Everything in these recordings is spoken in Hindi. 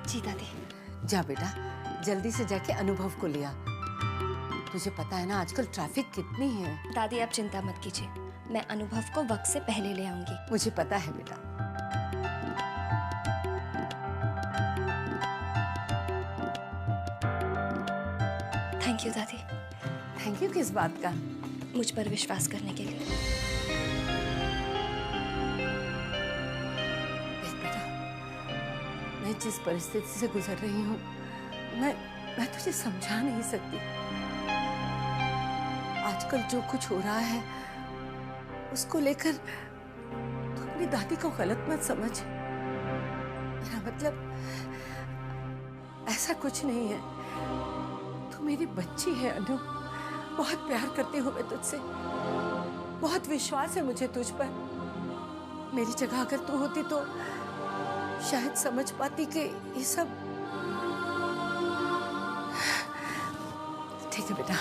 जी दादी। जा बेटा, जल्दी से जाके अनुभव को लिया। तुझे पता है ना आजकल ट्रैफिक कितनी है। दादी आप चिंता मत कीजिए, मैं अनुभव को वक्त से पहले ले आऊंगी। मुझे पता है बेटा। थैंक यू दादी। थैंक यू किस बात का? मुझ पर विश्वास करने के लिए। देख बेटा, मैं जिस परिस्थिति से गुजर रही हूँ, मैं तुझे समझा नहीं सकती। आजकल जो कुछ हो रहा है उसको लेकर तू अपनी दादी को गलत मत समझ। मेरा मतलब ऐसा कुछ नहीं है। तू मेरी बच्ची है अनु, बहुत प्यार करती हूँ मैं तुझसे, बहुत विश्वास है मुझे तुझ पर। मेरी जगह अगर तू होती तो शायद समझ पाती कि ये सब। ठीक है बेटा,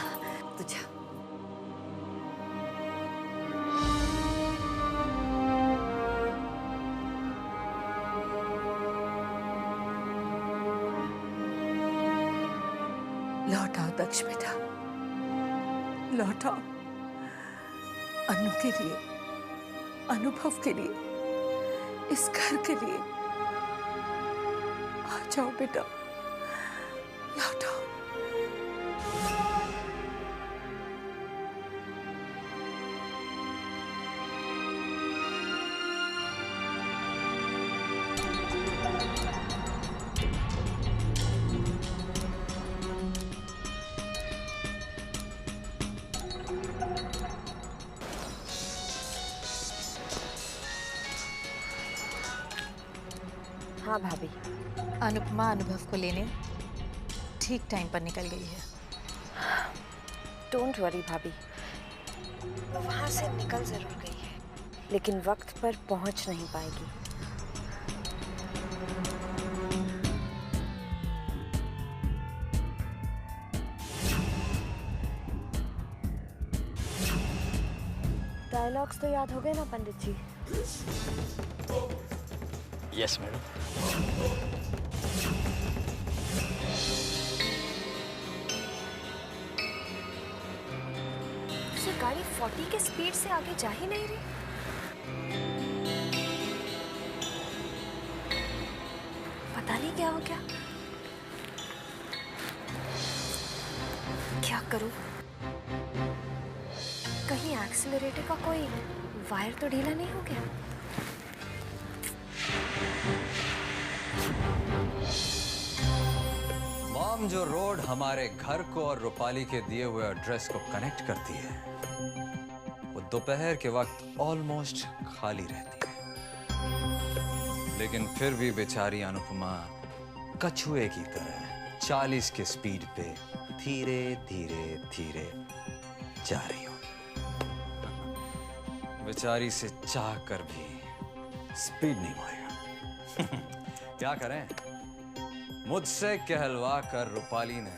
तू जा। लौट आओ दक्ष बेटा, लौट आओ। अनु के लिए, अनुभव के लिए, इस घर के लिए आ जाओ बेटा, लौट आओ। हाँ भाभी, अनुपमा अनुभव को लेने ठीक टाइम पर निकल गई है। डोंट वरी भाभी, वो वहाँ से निकल जरूर गई है, लेकिन वक्त पर पहुँच नहीं पाएगी। डायलॉग्स तो याद हो गए ना पंडित जी? Yes madam. ये गाड़ी 40 के स्पीड से आगे जा ही नहीं रही। पता नहीं क्या हो गया। क्या करूं? कहीं एक्सीलरेटर का कोई वायर तो ढीला नहीं हो गया? मॉम, जो रोड हमारे घर को और रूपाली के दिए हुए एड्रेस को कनेक्ट करती है, वो दोपहर के वक्त ऑलमोस्ट खाली रहती है। लेकिन फिर भी बेचारी अनुपमा कछुए की तरह 40 के स्पीड पे धीरे धीरे धीरे जा रही हो। बेचारी से चाह कर भी स्पीड नहीं होएगा। क्या करें, मुझसे कहलवा कर रूपाली ने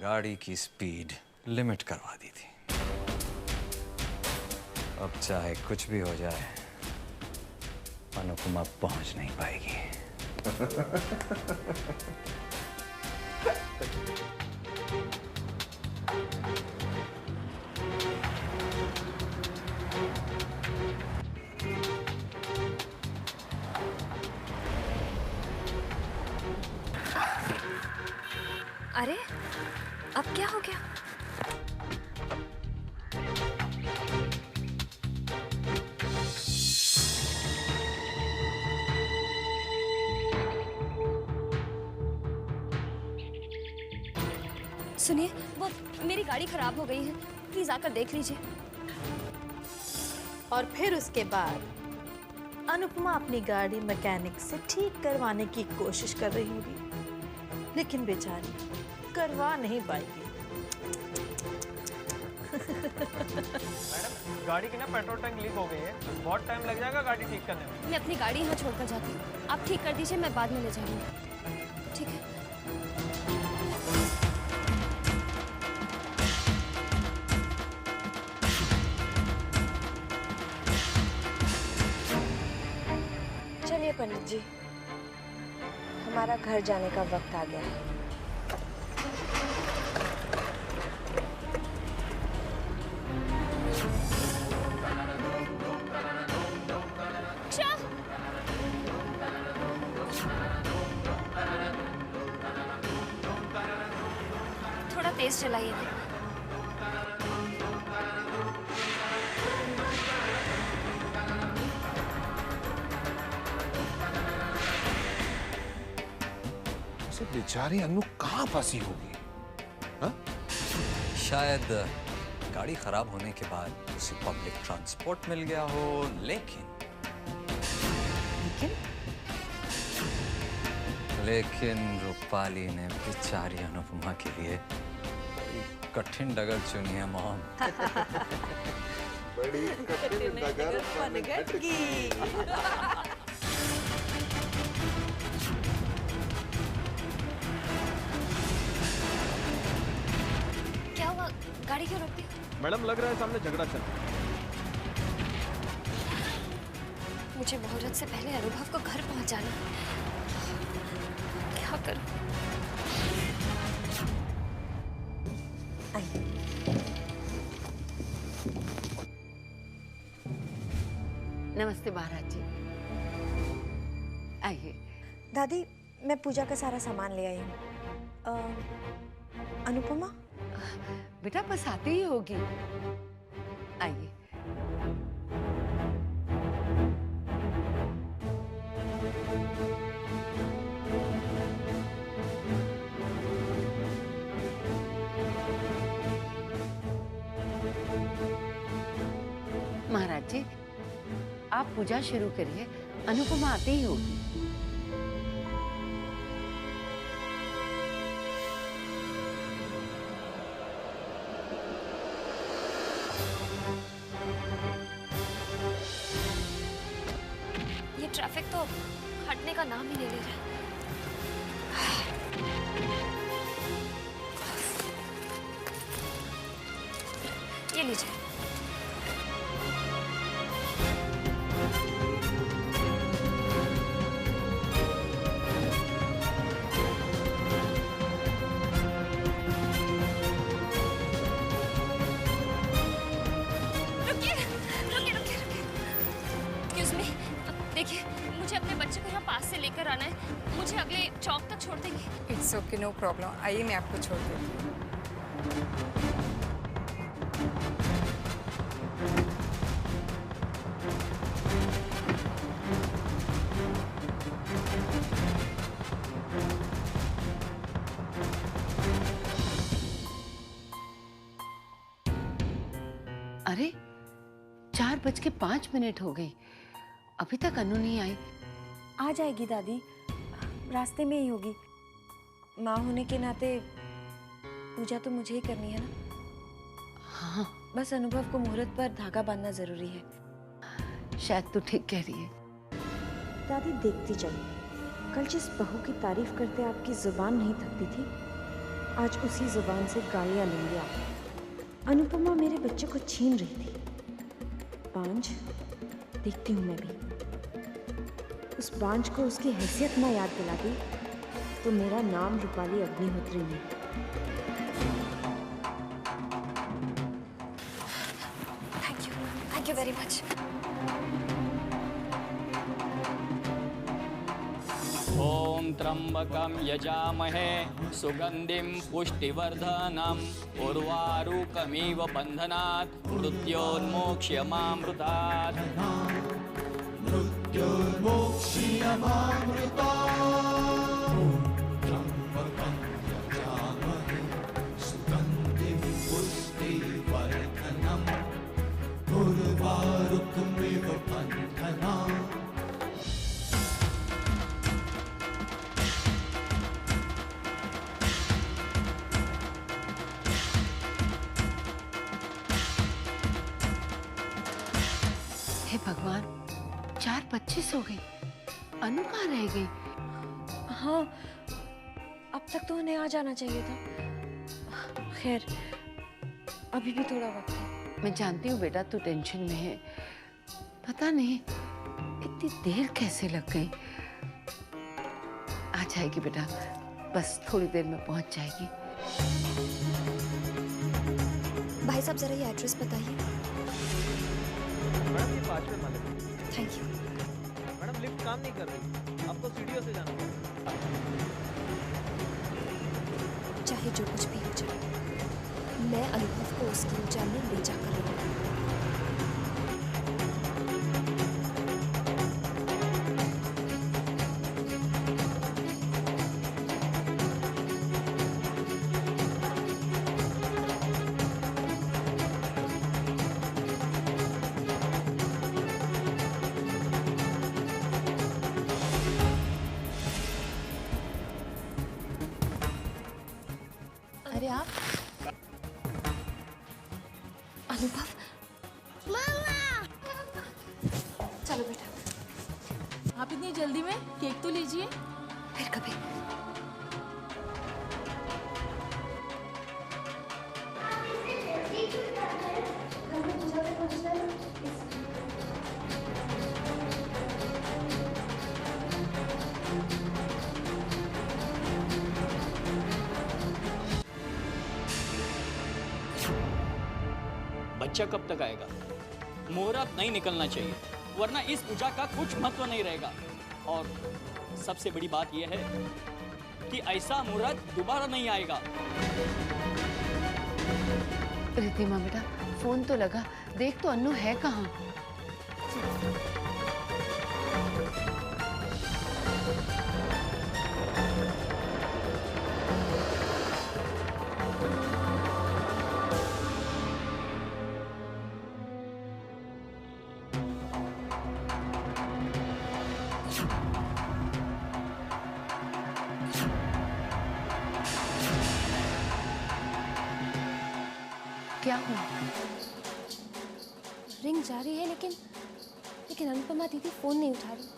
गाड़ी की स्पीड लिमिट करवा दी थी। अब चाहे कुछ भी हो जाए, अनुपमा पहुंच नहीं पाएगी। अरे अब क्या हो गया? सुनिए, वो मेरी गाड़ी खराब हो गई है, प्लीज आकर देख लीजिए। और फिर उसके बाद अनुपमा अपनी गाड़ी मैकेनिक से ठीक करवाने की कोशिश कर रही होगी, लेकिन बेचारी करवा नहीं पाएगी। मैडम, गाड़ी की ना पेट्रोल टैंक लीक हो गई है, बहुत टाइम लग जाएगा गाड़ी ठीक करने में। मैं अपनी गाड़ी यहाँ छोड़कर जाती हूँ, आप ठीक कर दीजिए, मैं बाद में ले जाऊंगी। ठीक है? चलिए पंडित जी, हमारा घर जाने का वक्त आ गया है। थोड़ा तेज चलाइए ना। उसे बेचारी अन्नू कहाँ फंसी होगी? शायद गाड़ी खराब होने के बाद उसे पब्लिक ट्रांसपोर्ट मिल गया हो, लेकिन रूपाली ने बेचारी अनुपमा के लिए बड़ी कठिन डगर चुनी है मॉम। बड़ी कठिन डगर पनघटगी। क्या हुआ? गाड़ी क्यों रोक दी? मैडम लग रहा है सामने झगड़ा चल। मुझे मुहूर्त से पहले अनुभव को घर पहुंचाना। क्या करूं? नमस्ते महाराज जी, आइए। दादी, मैं पूजा का सारा सामान ले आई हूँ। अनुपमा? बेटा बस आते ही होगी, आइए। महाराज जी, आप पूजा शुरू करिए, अनुपमा आते ही होगी। ये ट्रैफिक तो हटने का नाम ही नहीं ले रहा। ये लीजिए। देखिए, मुझे अपने बच्चे को यहाँ पास से लेकर आना है। मुझे अगले चौक तक छोड़ देंगे? It's okay, no problem. आइए, मैं आपको छोड़ देती हूँ। अरे 4:05 हो गई, अभी तक अनु नहीं आई। आ जाएगी दादी, रास्ते में ही होगी। माँ होने के नाते पूजा तो मुझे ही करनी है ना। हाँ, बस अनुभव को मुहूर्त पर धागा बांधना जरूरी है। शायद तू ठीक कह रही है। दादी देखती चलिए, कल जिस बहू की तारीफ करते आपकी जुबान नहीं थकती थी, आज उसी जुबान से गालियां लेंगे आप। अनुपमा मेरे बच्चे को छीन रही थी। बांझ देखती हूँ मैं भी। उस बांझ को उसकी हैसियत ना याद दिला दी तो मेरा नाम रूपाली अग्निहोत्री नहीं। Thank you very much. ओम त्र्यंबकं यजामहे सुगंधिं पुष्टिवर्धनम् उर्वारुकमिव बन्धनात् मृत्योन्मोक्ष्यमामृतात्। हे भगवान, 4:25 हो गई, अनु कहाँ रह गई? हाँ, अब तक तो उन्हें आ जाना चाहिए था। खैर, अभी भी थोड़ा वक्त है। मैं जानती हूँ बेटा, तू टेंशन में है। पता नहीं इतनी देर कैसे लग गई। आजा पहुंच जाएगी बेटा, बस थोड़ी देर में पहुंच जाएगी। भाई साहब जरा ये एड्रेस बताइए। मैडम ये 5वें माले पे। Thank you. मैडम लिफ्ट काम नहीं कर रही, आपको सीढ़ियों से जाना पड़ेगा। चाहे जो कुछ भी हो जाए, मैं अनुभव को उसकी ऊंचाई में ले जाकर रहूंगा। अरे आप अनुभव, चलो बेटा। आप इतनी जल्दी में केक तो लीजिए। फिर कभी। बच्चा कब तक आएगा? मुहूर्त नहीं निकलना चाहिए, वरना इस पूजा का कुछ महत्व नहीं रहेगा। और सबसे बड़ी बात यह है कि ऐसा मुहूर्त दोबारा नहीं आएगा। रिद्धिमा बेटा, फोन तो लगा, देख तो अन्नू है कहाँ? क्या हुआ? रिंग जा रही है, लेकिन अनुपमा दीदी फोन नहीं उठा रही।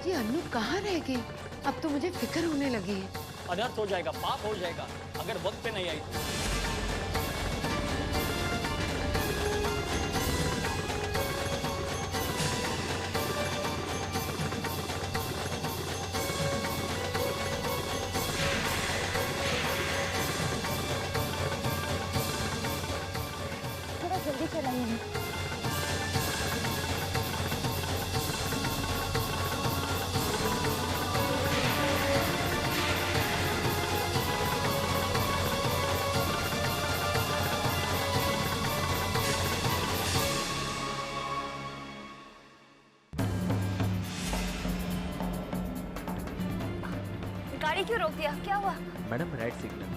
ये अन्नू कहाँ रह गई? अब तो मुझे फिक्र होने लगी है। अनर्थ हो जाएगा, पाप हो जाएगा अगर वक्त पे नहीं आई तो। थोड़ा जल्दी चलाइए। गाड़ी क्यों रोक दिया? क्या हुआ? Madam red signal.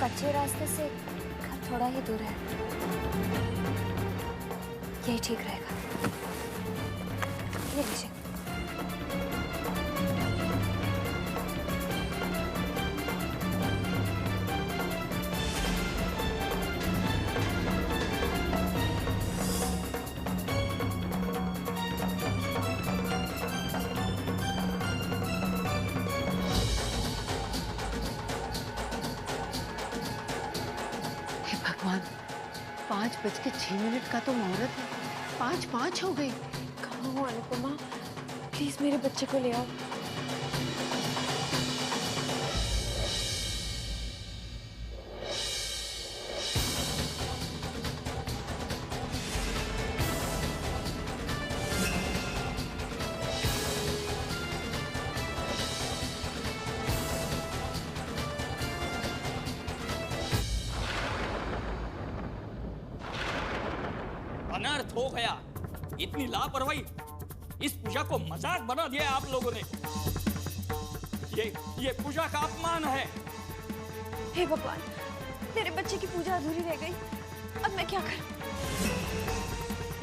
कच्चे रास्ते से घर थोड़ा ही दूर है, यही ठीक रहेगा। ये लीजिए। भगवान, 5:06 का तो मुहूर्त है, 5:05 हो गई। कहाँ हो अनुपमा? प्लीज मेरे बच्चे को ले आओ। अनर्थ हो गया। इतनी लापरवाही, इस पूजा को मजाक बना दिया आप लोगों ने। ये पूजा का अपमान है। हे भगवान, मेरे बच्चे की पूजा अधूरी रह गई। अब मैं क्या करूं?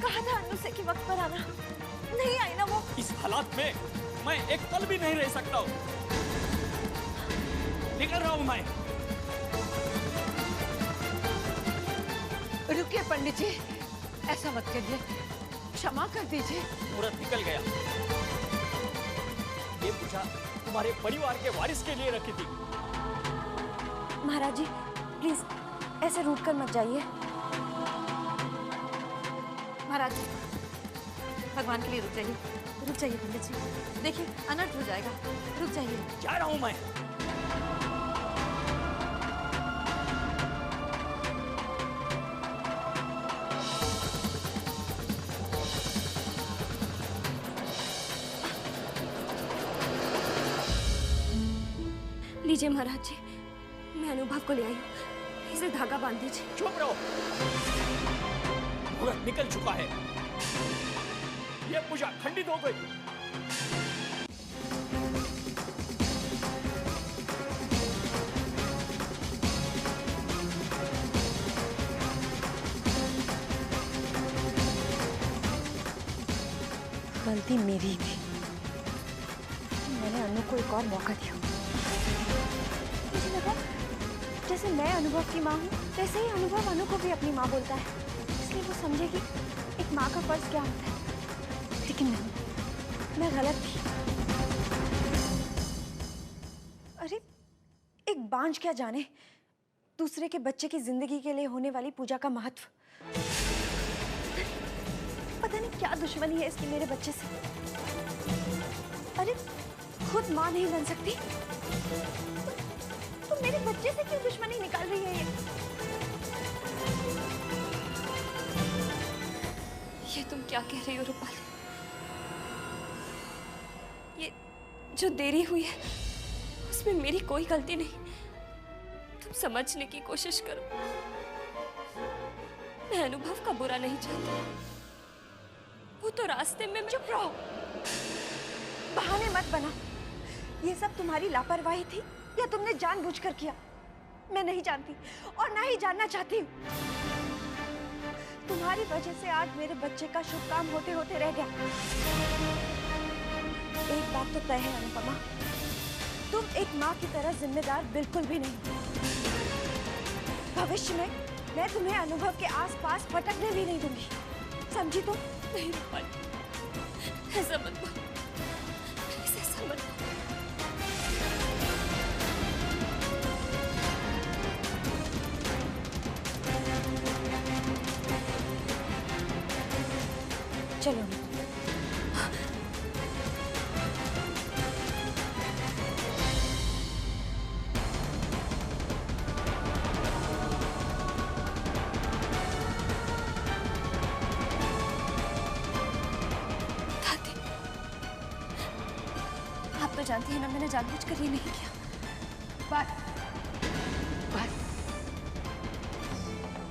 कहा था अन्नू से कि वक्त पर आना, नहीं आई ना वो। इस हालात में मैं एक पल भी नहीं रह सकता हूँ। निकल रहा हूँ मैं। पंडित जी, ऐसा मत करिए, क्षमा कर दीजिए। मुहूर्त निकल गया। ये पूजा तुम्हारे परिवार के वारिस के लिए रखी थी। महाराज जी प्लीज ऐसे रूठ कर मत जाइए। महाराज जी, भगवान के लिए रुक जाइए पंडित जी, देखिए अनर्थ हो जाएगा, रुक जाइए। जा रहा हूं मैं। लीजिए महाराज जी, मैं अनुभव को ले आई हूँ, इसे धागा बांध दीजिए। चुप रहो, मुहूर्त निकल चुका है, यह पूजा खंडित हो गई। गलती मेरी थी, मैंने अनु को एक और मौका दिया। मुझे लगा जैसे मैं अनुभव की माँ हूँ, वैसे ही अनुभव अनु को भी अपनी माँ बोलता है, इसलिए वो समझेगी एक माँ का फर्ज क्या होता है। लेकिन नहीं, मैं गलत थी। अरे एक बांझ क्या जाने दूसरे के बच्चे की जिंदगी के लिए होने वाली पूजा का महत्व। पता नहीं क्या दुश्मनी है इसकी मेरे बच्चे से। अरे खुद माँ नहीं बन सकती तो मेरे बच्चे से क्यों दुश्मनी निकाल रही है ये तुम क्या कह रही हो रूपाली? ये जो देरी हुई है उसमें मेरी कोई गलती नहीं। तुम समझने की कोशिश करो, मैं अनुभव का बुरा नहीं चाहती। वो तो रास्ते में। चुप रहो, बहाने मत बना। ये सब तुम्हारी लापरवाही थी या तुमने जानबूझकर किया? मैं नहीं जानती और ना ही जानना चाहती हूँ। तुम्हारी वजह से आज मेरे बच्चे का शुभ काम होते होते रह गया। एक बात तो तय है अनुपमा, तुम एक माँ की तरह जिम्मेदार बिल्कुल भी नहीं। भविष्य में मैं तुम्हें अनुभव के आसपास भटकने भी नहीं दूंगी, समझी तुम? नहीं रूपाली, ऐसा मत बोलो, प्लीज ऐसा मत बोलो। चलो आप तो जानती हैं ना मैंने जानबूझकर ये नहीं किया। बस